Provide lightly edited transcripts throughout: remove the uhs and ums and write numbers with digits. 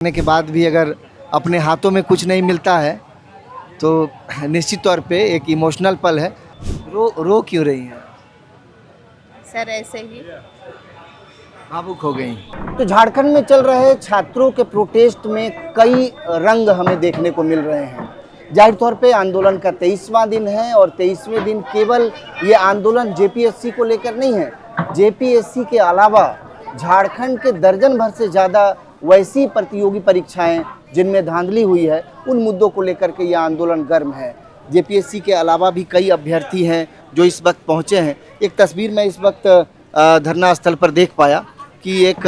करने के बाद भी अगर अपने हाथों में कुछ नहीं मिलता है तो निश्चित तौर पे एक इमोशनल पल है। रो क्यों रही हैं? सर ऐसे ही भावुक हो गई। तो झारखंड में चल रहे छात्रों के प्रोटेस्ट में कई रंग हमें देखने को मिल रहे हैं। जाहिर तौर पे आंदोलन का 23वां दिन है और 23वें दिन केवल ये आंदोलन जेपीएससी को लेकर नहीं है। जेपीएससी के अलावा झारखंड के दर्जन भर से ज़्यादा वैसी प्रतियोगी परीक्षाएं जिनमें धांधली हुई है, उन मुद्दों को लेकर के ये आंदोलन गर्म है। जेपीएससी के अलावा भी कई अभ्यर्थी हैं जो इस वक्त पहुंचे हैं। एक तस्वीर मैं इस वक्त धरना स्थल पर देख पाया कि एक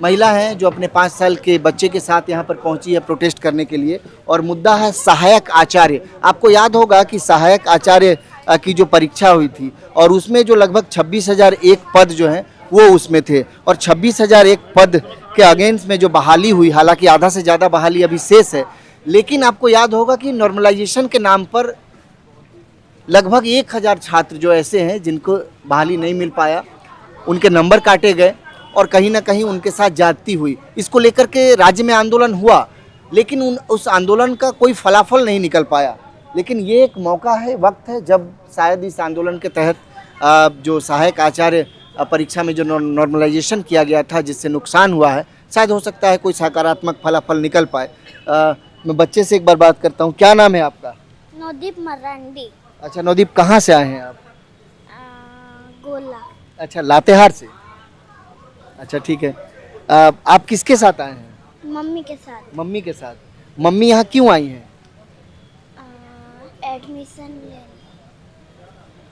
महिला है जो अपने 5 साल के बच्चे के साथ यहाँ पर पहुंची है प्रोटेस्ट करने के लिए, और मुद्दा है सहायक आचार्य। आपको याद होगा कि सहायक आचार्य की जो परीक्षा हुई थी और उसमें जो लगभग 26,001 पद जो हैं वो उसमें थे, और 26,001 पद के अगेंस्ट में जो बहाली हुई, हालांकि आधा से ज़्यादा बहाली अभी शेष है, लेकिन आपको याद होगा कि नॉर्मलाइजेशन के नाम पर लगभग 1,000 छात्र जो ऐसे हैं जिनको बहाली नहीं मिल पाया, उनके नंबर काटे गए और कहीं ना कहीं उनके साथ ज्यादती हुई। इसको लेकर के राज्य में आंदोलन हुआ, लेकिन उस आंदोलन का कोई फलाफल नहीं निकल पाया। लेकिन ये एक मौका है, वक्त है जब शायद इस आंदोलन के तहत जो सहायक आचार्य परीक्षा में जो नॉर्मलाइजेशन किया गया था जिससे नुकसान हुआ है, शायद हो सकता है कोई सकारात्मक फलाफल निकल पाए। मैं बच्चे से एक बार बात करता हूँ। क्या नाम है आपका? नवदीप मरांडी। अच्छा नवदीप, कहाँ से आए हैं आप? गोला। अच्छा, लातेहार से। अच्छा ठीक है। आप किसके साथ आए हैं? मम्मी के साथ। मम्मी के साथ। मम्मी यहाँ क्यों आई हैं? एडमिशन लेने।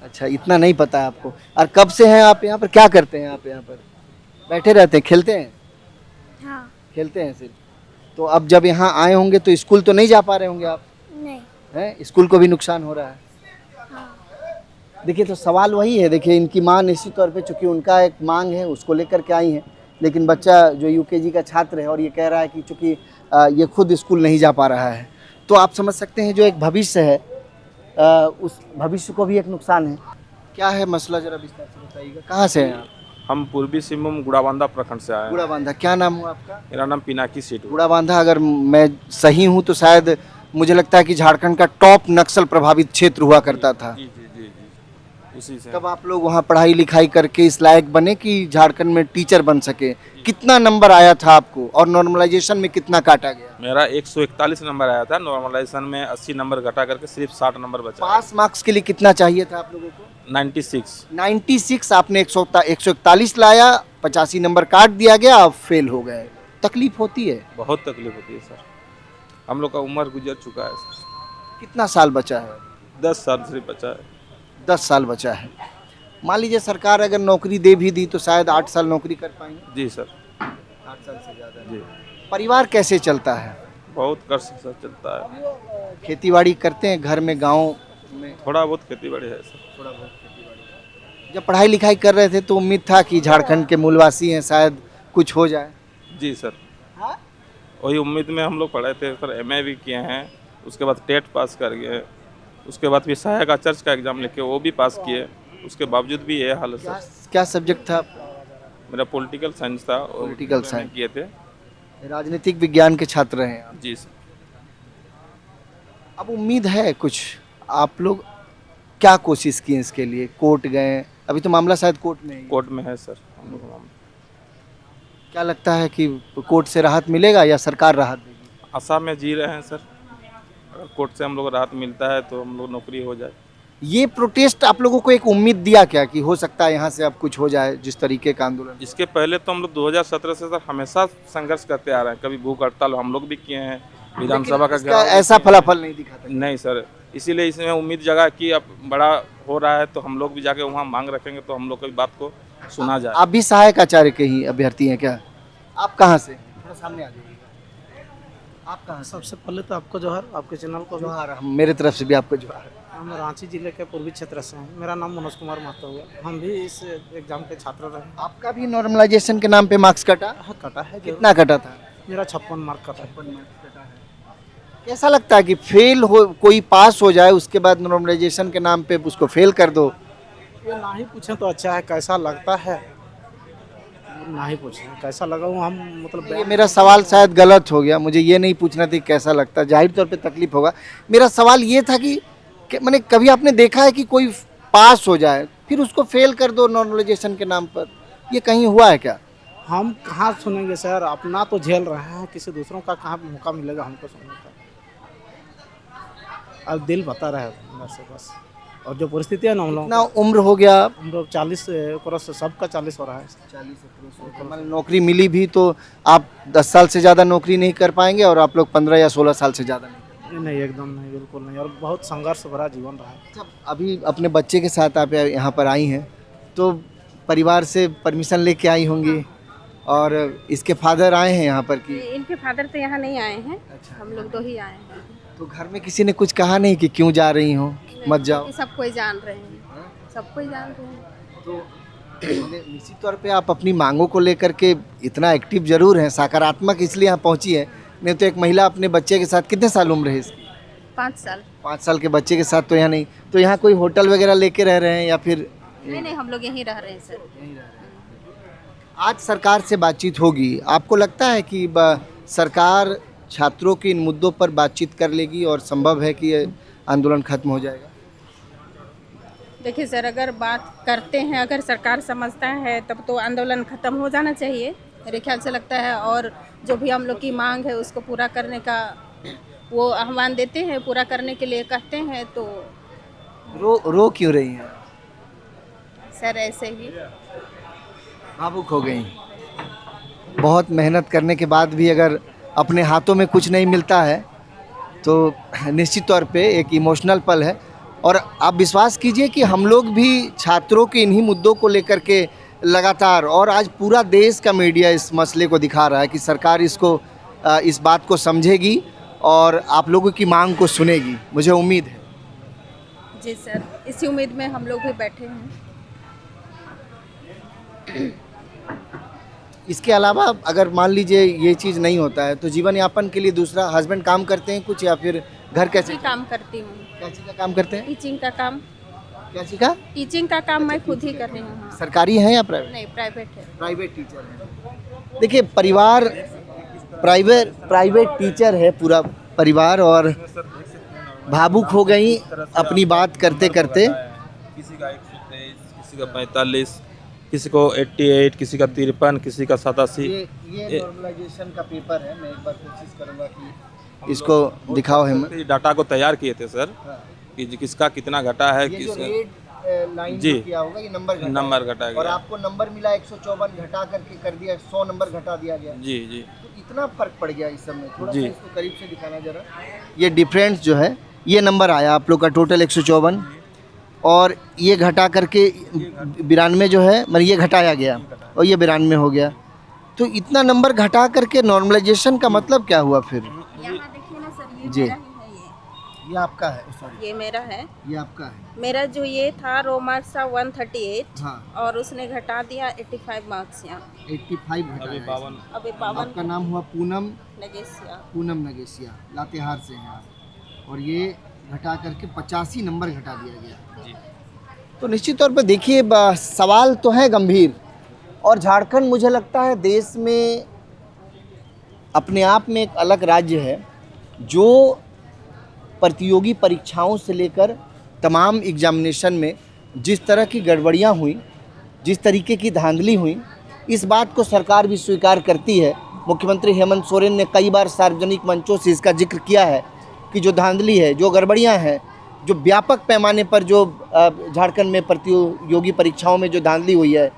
अच्छा, इतना नहीं पता है आपको। और कब से हैं आप यहाँ पर? क्या करते हैं आप यहाँ पर? बैठे रहते हैं, खेलते हैं? हाँ। खेलते हैं सिर्फ। तो अब जब यहाँ आए होंगे तो स्कूल तो नहीं जा पा रहे होंगे आप? नहीं। हैं, स्कूल को भी नुकसान हो रहा है। हाँ। देखिए, तो सवाल वही है। देखिए, इनकी माँ निश्चित तौर पे, चूंकि उनका एक मांग है उसको लेकर के आई हैं, लेकिन बच्चा जो यूकेजी का छात्र है और ये कह रहा है कि चूंकि ये खुद स्कूल नहीं जा पा रहा है, तो आप समझ सकते हैं जो एक भविष्य है उस भविष्य को भी एक नुकसान है। क्या है मसला, जरा विस्तार से बताइएगा। कहाँ से हैं आप? हम पूर्वी सिंहभूम गुड़ाबांधा प्रखंड से आए हैं। गुड़ाबांधा। क्या नाम हुआ आपका? मेरा नाम पिनाकी सीट। गुड़ाबांधा, अगर मैं सही हूँ तो शायद मुझे लगता है कि झारखंड का टॉप नक्सल प्रभावित क्षेत्र हुआ करता था। जी जी जी जी, उसी से। तब आप लोग वहाँ पढ़ाई लिखाई करके इस लायक बने कि झारखंड में टीचर बन सके। कितना नंबर आया था आपको और नॉर्मलाइजेशन में कितना काटा गया? मेरा 141 नंबर आया था। नॉर्मलाइजेशन में 80 नंबर घटा करके सिर्फ 60 नंबर बचा। पास मार्क्स के लिए कितना चाहिए था आप लोगों को? 96। 96। आपने 141 लाया, 85 नंबर काट दिया गया, आप फेल हो गए। तकलीफ होती है? बहुत तकलीफ होती है सर। हम लोग का उम्र गुजर चुका है सर। कितना साल बचा है? 10 साल सिर्फ बचा है। 10 साल बचा है। मान लीजिए सरकार अगर नौकरी दे भी दी तो शायद 8 साल नौकरी कर पाएंगे। जी सर। 8 साल से ज़्यादा। जी। परिवार कैसे चलता है? बहुत कष्ट से चलता है। खेतीबाड़ी करते हैं घर में, गाँव में? थोड़ा बहुत खेती बाड़ी है सर। थोड़ा बहुत खेतीबाड़ी। जब पढ़ाई लिखाई कर रहे थे तो उम्मीद था कि झारखंड के मूलवासी हैं, शायद कुछ हो जाए। जी सर। वही उम्मीद में हम लोग पढ़े थे सर। MA भी किए हैं, उसके बाद टेट पास कर गए, उसके बाद फिर सहायक आचार्य का एग्ज़ाम लिखे वो भी पास किए, उसके बावजूद भी ये हाल है सर। क्या सब्जेक्ट था? मेरा पॉलिटिकल साइंस था। पॉलिटिकल साइंस किए थे। राजनीतिक विज्ञान के छात्र हैं आप। जी सर। अब उम्मीद है कुछ? आप लोग क्या कोशिश किए इसके लिए? कोर्ट गए? अभी तो मामला शायद कोर्ट में है। कोर्ट में है सर हम लोग का मामला। क्या लगता है कि कोर्ट से राहत मिलेगा या सरकार राहत देगी? आशा में जी रहे हैं सर। अगर कोर्ट से हम लोग राहत मिलता है तो हम लोग नौकरी हो जाए। ये प्रोटेस्ट आप लोगों को एक उम्मीद दिया क्या कि हो सकता है यहाँ से अब कुछ हो जाए, जिस तरीके का आंदोलन? इसके पहले तो हम लोग 2017 से सर हमेशा संघर्ष करते आ रहे हैं। कभी भूख हड़ताल हम लोग भी किए हैं, विधानसभा का इसका ऐसा फलाफल नहीं दिखा था। नहीं सर, इसीलिए इसमें उम्मीद जगा कि अब बड़ा हो रहा है तो हम लोग भी जाके वहाँ मांग रखेंगे तो हम लोग की बात को सुना जाए। आप भी सहायक आचार्य के ही अभ्यर्थी हैं क्या? आप कहाँ से? थोड़ा सामने आ जाइए। आप कहाँ से? सबसे पहले तो आपको जोहर, आपके चैनल को भी। जोहार। मेरे तरफ से भी आपको जोहार। हम रांची जिले के पूर्वी क्षेत्र से हैं। मेरा नाम मनोज कुमार महतो हुआ। हम भी इस एग्जाम के छात्र रहे। आपका भी नॉर्मलाइजेशन के नाम पे मार्क्स कटा? हाँ, कटा है। कितना कटा था? मेरा 56 मार्क कटा है। कैसा लगता है कि फेल हो, कोई पास हो जाए उसके बाद नॉर्मलाइजेशन के नाम पे उसको फेल कर दो? ये ना ही पूछें तो अच्छा है। कैसा लगता है ना ही पूछें कैसा लगा वो हम मतलब ये मेरा सवाल शायद गलत हो गया, मुझे ये नहीं पूछना था कि कैसा लगता, जाहिर तौर पे तकलीफ होगा। मेरा सवाल ये था कि मैंने कभी आपने देखा है कि कोई पास हो जाए फिर उसको फेल कर दो नॉर्मलाइजेशन के नाम पर, ये कहीं हुआ है क्या? हम कहाँ सुनेंगे सर, अपना तो झेल रहे हैं, किसी दूसरों का कहाँ मौका मिलेगा हमको सुनने का। अब दिल बता रहा है अंदर से बस, और जो परिस्थिति है ना हम लोग इतना उम्र हो गया, हम लोग 40 क्रॉस सबका 40 हो रहा है। 40 मतलब नौकरी मिली भी तो आप 10 साल से ज़्यादा नौकरी नहीं कर पाएंगे और आप लोग 15 या 16 साल से ज़्यादा नहीं। नहीं एकदम नहीं, बिल्कुल नहीं, और बहुत संघर्ष भरा जीवन रहा है। अच्छा, अभी अपने बच्चे के साथ आप यहाँ पर आई हैं तो परिवार से परमिशन लेके आई होंगी, और इसके फादर आए हैं यहाँ पर कि? इनके फादर तो यहाँ नहीं आए हैं। अच्छा। हम लोग 2 ही आए हैं। तो घर में किसी ने कुछ कहा नहीं कि क्यों जा रही हो, मत जाओ? सब कोई जान रहे हैं, सब कोई जान रहे हैं। तो निश्चित तौर पे आप अपनी मांगों को लेकर के इतना एक्टिव जरूर हैं, सकारात्मक इसलिए यहाँ पहुँची है। नहीं तो एक महिला अपने बच्चे के साथ, कितने साल उम्र है इसकी? 5 साल। 5 साल के बच्चे के साथ तो यहाँ नहीं, तो यहाँ कोई होटल वगैरह लेके रह रहे हैं या फिर? नहीं, हम लोग यहीं रह रहे हैं सर। आज सरकार से बातचीत होगी, आपको लगता है कि सरकार छात्रों के इन मुद्दों पर बातचीत कर लेगी और संभव है कि ये आंदोलन खत्म हो जाएगा? देखिए सर, अगर बात करते हैं, अगर सरकार समझता है तब तो आंदोलन ख़त्म हो जाना चाहिए मेरे ख्याल से लगता है। और जो भी हम लोग की मांग है उसको पूरा करने का वो आह्वान देते हैं, पूरा करने के लिए कहते हैं। तो रो क्यों रही हैं? सर ऐसे ही भावुक हो गई। बहुत मेहनत करने के बाद भी अगर अपने हाथों में कुछ नहीं मिलता है तो निश्चित तौर पे एक इमोशनल पल है। और आप विश्वास कीजिए कि हम लोग भी छात्रों के इन्हीं मुद्दों को लेकर के लगातार, और आज पूरा देश का मीडिया इस मसले को दिखा रहा है कि सरकार इस बात को समझेगी और आप लोगों की मांग को सुनेगी, मुझे उम्मीद है। जी सर, इसी उम्मीद में हम लोग भी बैठे हैं। इसके अलावा अगर मान लीजिए ये चीज़ नहीं होता है तो जीवन यापन के लिए दूसरा, हस्बैंड काम करते हैं कुछ या फिर घर कैसे? काम करती हूँ। क्या चीज़ का काम करते हैं? टीचिंग का काम। क्या चीज़ का? टीचिंग का काम मैं खुद ही कर रही हूँ। हाँ। सरकारी है या प्राइवेट? नहीं, प्राइवेट है। प्राइवेट टीचर है। देखिए, परिवार प्राइवेट टीचर है पूरा परिवार, और भावुक हो गई अपनी बात करते करते। किसी का 123, किसी का 45, किसी को 88, किसी का 53, किसी का 87। ये नॉर्मलाइजेशन का पेपर है, मैं एक बार कोशिश करूंगा कि इसको दिखाओ है। डाटा को तैयार किए थे सर कि किसका कितना घटा है, ये जो किस रेड लाइन जी। किया होगा ये नंबर घटा नंबर है। घटा और गया। आपको नंबर मिला 154, घटा करके कर दिया 100 नंबर घटा दिया गया। जी जी। तो इतना फर्क पड़ गया इस सब में, थोड़ा सा जी। इसको करीब से दिखाना जरा। ये डिफरेंस जो है, ये नंबर आया आप लोग का टोटल 154, और ये घटा करके 92 जो है, मतलब ये घटाया गया और ये 92 हो गया। तो इतना नंबर घटा करके नॉर्मलाइजेशन का मतलब क्या हुआ फिर? यहाँ देखिए ना सर, ये जी। मेरा ही है। ये आपका है, सॉरी ये मेरा है। ये आपका है। मेरा जो ये था रो मार्क्स था 138, हाँ, और उसने घटा दिया 85 मार्क्स यहाँ। 85 घटा अभी है। 52। अभी 52 आपका नाम हुआ पूनम नगेसिया। नगेसिया, लातेहार से हैं आप, और ये घटा करके 85 नंबर घटा दिया गया। जी। तो निश्चित तौर पर देखिए, सवाल तो है गंभीर, और झारखंड मुझे लगता है देश में अपने आप में एक अलग राज्य है जो प्रतियोगी परीक्षाओं से लेकर तमाम एग्जामिनेशन में जिस तरह की गड़बड़ियां हुई, जिस तरीके की धांधली हुई, इस बात को सरकार भी स्वीकार करती है। मुख्यमंत्री हेमंत सोरेन ने कई बार सार्वजनिक मंचों से इसका जिक्र किया है कि जो धांधली है, जो गड़बड़ियां हैं, जो व्यापक पैमाने पर जो झारखंड में प्रतियोगी परीक्षाओं में जो धांधली हुई है,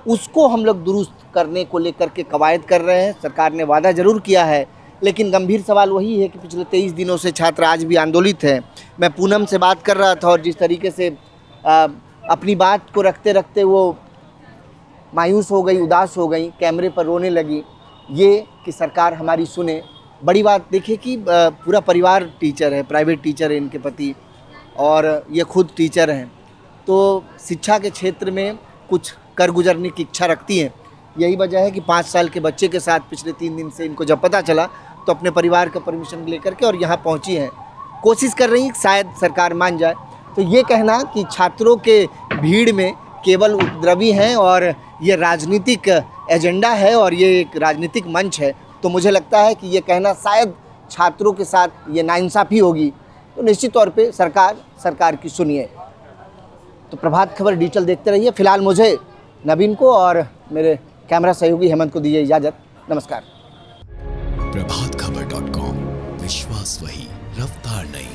उसको हम लोग दुरुस्त करने को लेकर के कवायद कर रहे हैं। सरकार ने वादा ज़रूर किया है, लेकिन गंभीर सवाल वही है कि पिछले 23 दिनों से छात्र आज भी आंदोलित हैं। मैं पूनम से बात कर रहा था और जिस तरीके से अपनी बात को रखते रखते वो मायूस हो गई, उदास हो गई, कैमरे पर रोने लगी, ये कि सरकार हमारी सुने। बड़ी बात देखिए कि पूरा परिवार टीचर है, प्राइवेट टीचर है इनके पति, और ये खुद टीचर हैं, तो शिक्षा के क्षेत्र में कुछ कर गुजरने की इच्छा रखती हैं। यही वजह है कि 5 साल के बच्चे के साथ पिछले 3 दिन से इनको जब पता चला तो अपने परिवार का परमिशन लेकर के और यहाँ पहुँची हैं, कोशिश कर रही हैं शायद सरकार मान जाए। तो ये कहना कि छात्रों के भीड़ में केवल उपद्रवी हैं और ये राजनीतिक एजेंडा है और ये एक राजनीतिक मंच है, तो मुझे लगता है कि ये कहना शायद छात्रों के साथ ये नाइंसाफ़ी होगी। तो निश्चित तौर पे सरकार की सुनिए। तो प्रभात खबर डिजिटल देखते रहिए। फिलहाल मुझे, नवीन को और मेरे कैमरा सहयोगी हेमंत को दीजिए इजाज़त। नमस्कार। प्रभातखबर.com, विश्वास वही, रफ्तार नहीं।